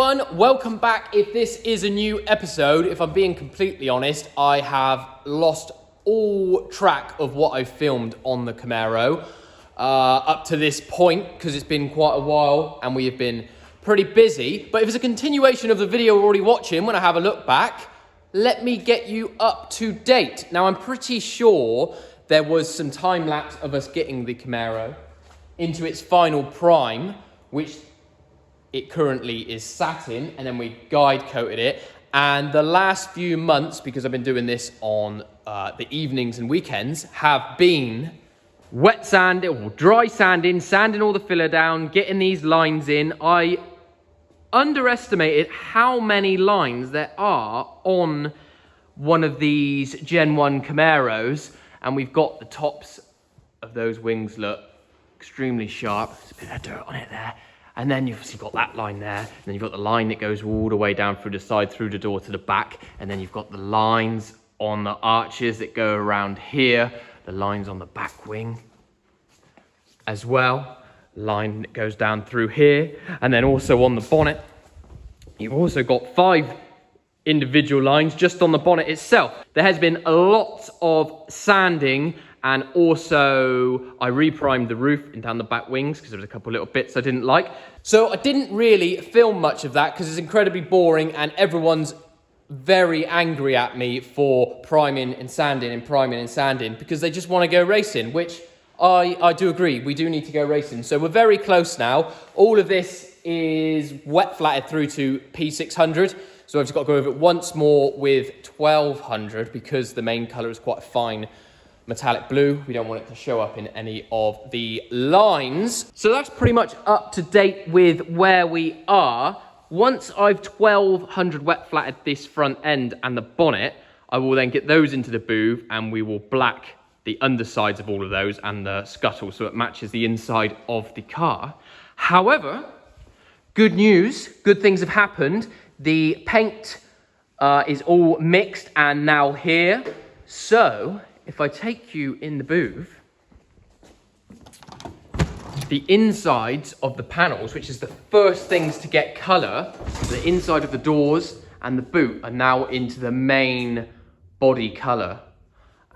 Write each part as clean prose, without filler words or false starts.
everyone, welcome back. If this is a new episode, if I'm being completely honest, I have lost all track of what I've filmed on the Camaro up to this point, because it's been quite a while and we have been pretty busy. But if it's a continuation of the video we're already watching, when I have a look back, let me get you up to date. Now, I'm pretty sure there was some time lapse of us getting the Camaro into its final prime, which it currently is sat in, and then we guide coated it. And the last few months, because I've been doing this on the evenings and weekends, have been wet sanding or dry sanding, sanding all the filler down, getting these lines in. I underestimated how many lines there are on one of these Gen 1 Camaros, and we've got the tops of those wings look extremely sharp. There's a bit of dirt on it there. And then you've obviously got that line there. And then you've got the line that goes all the way down through the side, through the door to the back. And then you've got the lines on the arches that go around here. The lines on the back wing as well. Line that goes down through here. And then also on the bonnet, you've also got 5 individual lines just on the bonnet itself. There has been a lot of sanding, and also I reprimed the roof and down the back wings because there was a couple little bits I didn't like. So I didn't really film much of that because it's incredibly boring and everyone's very angry at me for priming and sanding and priming and sanding because they just want to go racing, which I do agree. We do need to go racing. So we're very close now. All of this is wet flatted through to P600. So I've just got to go over it once more with 1200 because the main color is quite a fine metallic blue. We don't want it to show up in any of the lines. So that's pretty much up to date with where we are. Once I've 1200 wet flatted this front end and the bonnet, I will then get those into the booth and we will black the undersides of all of those and the scuttle so it matches the inside of the car. However, good news, good things have happened. The paint is all mixed and now here. So if I take you in the booth, the insides of the panels, which is the first things to get colour, the inside of the doors and the boot are now into the main body colour.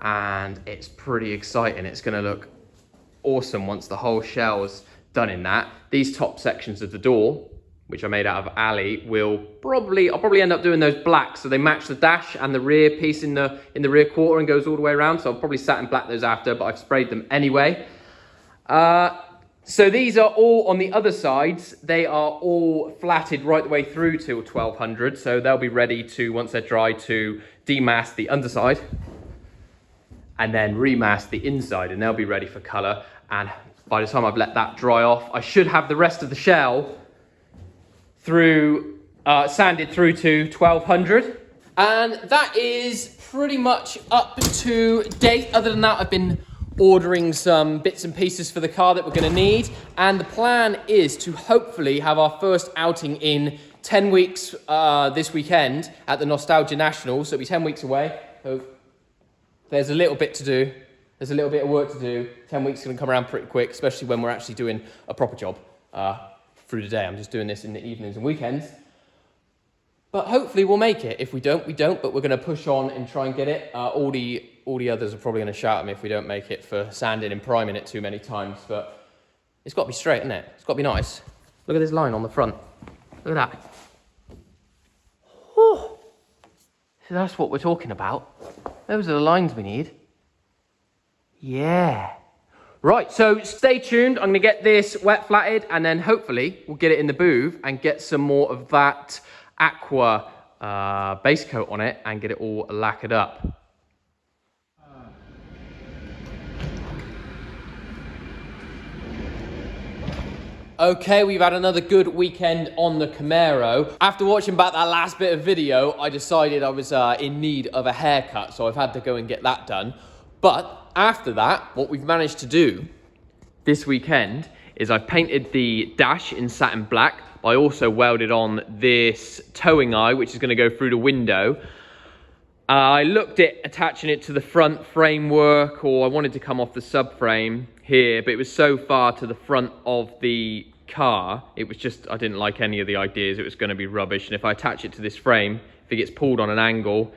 And it's pretty exciting. It's going to look awesome once the whole shell's done in that. These top sections of the door, which I made out of alley, I'll probably end up doing those blacks so they match the dash and the rear piece in the rear quarter and goes all the way around. So I'll probably satin black those after, but I've sprayed them anyway. So these are all on the other sides. They are all flatted right the way through till 1200. So they'll be ready to, once they're dry, to demask the underside and then remask the inside, and they'll be ready for color. And by the time I've let that dry off, I should have the rest of the shell through sanded through to 1200, and that is pretty much up to date. Other than that, I've been ordering some bits and pieces for the car that we're going to need, and the plan is to hopefully have our first outing in 10 weeks this weekend at the Nostalgia National. So it'll be 10 weeks away. So there's a little bit to do. There's a little bit of work to do. 10 weeks is going to come around pretty quick, especially when we're actually doing a proper job through the day. I'm just doing this in the evenings and weekends. But hopefully we'll make it. If we don't, we don't. But we're going to push on and try and get it. All the others are probably going to shout at me if we don't make it for sanding and priming it too many times. But it's got to be straight, isn't it? It's got to be nice. Look at this line on the front. Look at that. Whew. So that's what we're talking about. Those are the lines we need. Yeah. Right, so stay tuned. I'm going to get this wet flatted and then hopefully we'll get it in the booth and get some more of that aqua base coat on it and get it all lacquered up. Okay, we've had another good weekend on the Camaro. After watching back that last bit of video, I decided I was in need of a haircut, so I've had to go and get that done. But after that, what we've managed to do this weekend is I've painted the dash in satin black. I also welded on this towing eye, which is going to go through the window. I looked at attaching it to the front framework, or I wanted to come off the subframe here, but it was so far to the front of the car, it was just, I didn't like any of the ideas. It was going to be rubbish. And if I attach it to this frame, if it gets pulled on an angle,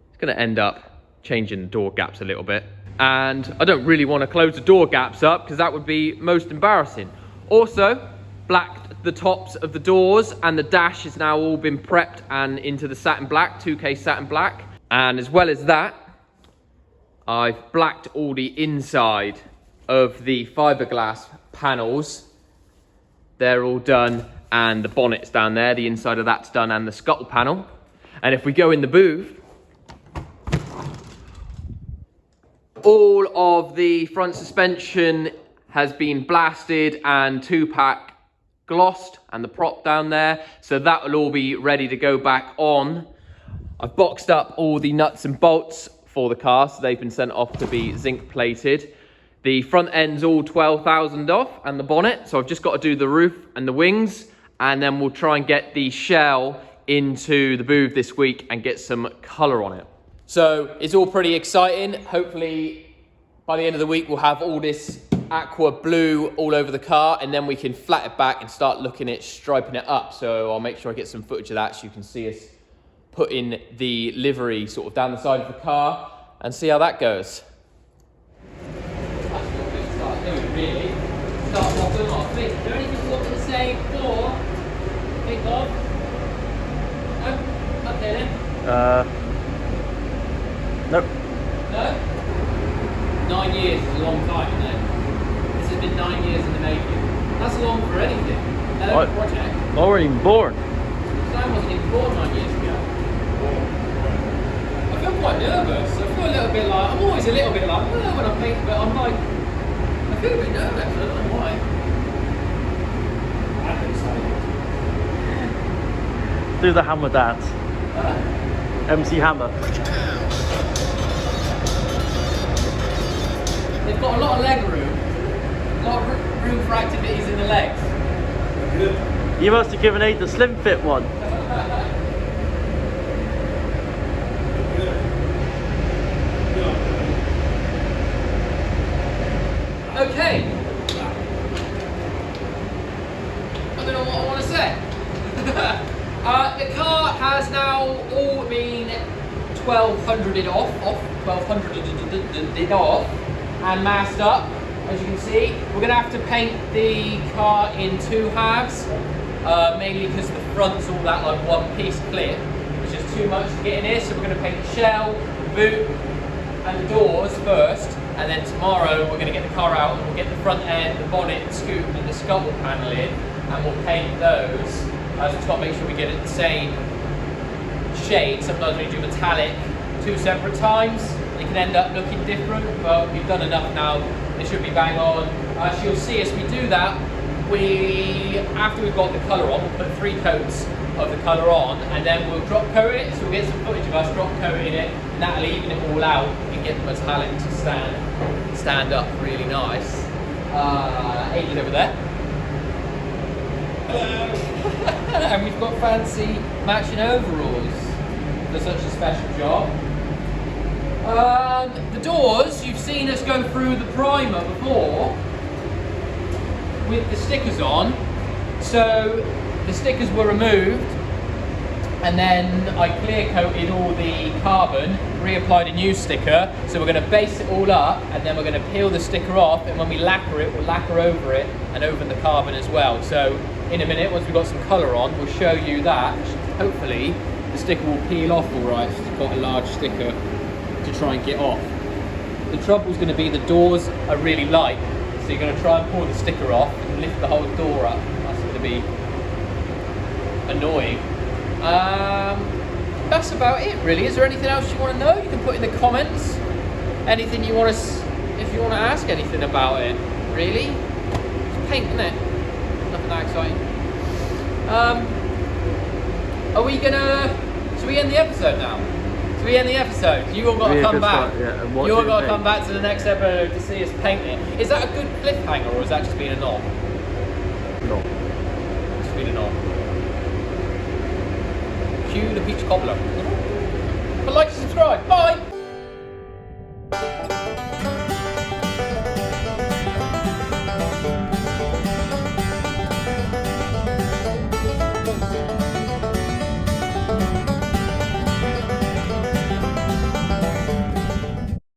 it's going to end up changing the door gaps a little bit. And I don't really want to close the door gaps up because that would be most embarrassing. Also, blacked the tops of the doors, and the dash has now all been prepped and into the satin black, 2K satin black. And as well as that, I've blacked all the inside of the fiberglass panels. They're all done, and the bonnet's down there, the inside of that's done, and the scuttle panel. And if we go in the booth, all of the front suspension has been blasted and 2-pack glossed, and the prop down there, so that will all be ready to go back on. I've boxed up all the nuts and bolts for the car, so they've been sent off to be zinc plated. The front end's all 12,000 off, and the bonnet, so I've just got to do the roof and the wings, and then we'll try and get the shell into the booth this week and get some colour on it. So it's all pretty exciting. Hopefully by the end of the week we'll have all this aqua blue all over the car, and then we can flat it back and start looking at striping it up. So I'll make sure I get some footage of that so you can see us putting the livery sort of down the side of the car and see how that goes. That's what we're going to start doing, really. Start mopping off. Vic, is there anything you want me to say before? Think of? No? Okay then. Nope. No? 9 years is a long time, isn't it? This has been 9 years in the making. That's long for anything. No project. I wasn't even born. Sam wasn't even born 9 years ago. I feel quite nervous. I feel a little bit like, I'm always a little bit like, when I'm painting, but I'm like, I feel a bit nervous. I don't know why. I'm excited. Do the hammer dance. MC Hammer. They've got a lot of leg room. A lot of room for activities in the legs. Good. You must have given Aid the slim fit one. Okay. I don't know what I want to say. The car has now all been 1200'd off, 1200'd off, and masked up. As you can see, we're going to have to paint the car in 2 halves, mainly because the front's all that like one piece clip, which is too much to get in here. So we're going to paint the shell, the boot, and the doors first, and then tomorrow we're going to get the car out and we'll get the front end, the bonnet, the scoop, and the scuttle panel in, and we'll paint those. So just got to make sure we get it the same shade. Sometimes when you do metallic 2 separate times, it can end up looking different, but we've done enough now. It should be bang on. As you'll see as we do that, after we've got the colour on, we'll put 3 coats of the colour on, and then we'll drop coat it. So we'll get some footage of us drop coating it, and that'll even it all out and get the metallic to stand up really nice. Aiden's over there. Hello. And we've got fancy matching overalls for such a special job. The doors, you've seen us go through the primer before with the stickers on. So the stickers were removed, and then I clear coated all the carbon, reapplied a new sticker. So we're going to base it all up, and then we're going to peel the sticker off, and when we lacquer it, we'll lacquer over it and over the carbon as well. So in a minute, once we've got some colour on, we'll show you that. Hopefully the sticker will peel off all right. It's got a large sticker to try and get off. The trouble is going to be the doors are really light, so you're going to try and pull the sticker off and lift the whole door up. That's going to be annoying. That's about it really. Is there anything else you want to know? You can put in the comments anything you want to, if you want to ask anything about it. Really, it's paint, isn't it? Nothing that exciting. Are we gonna, should we end the episode now? Should we end the episode? You all got to come back. You all got to come back to the next episode to see us paint it. Is that a good cliffhanger, or has that just been a knob? No. It's been a knob. Cue the beach cobbler. But like and subscribe. Bye!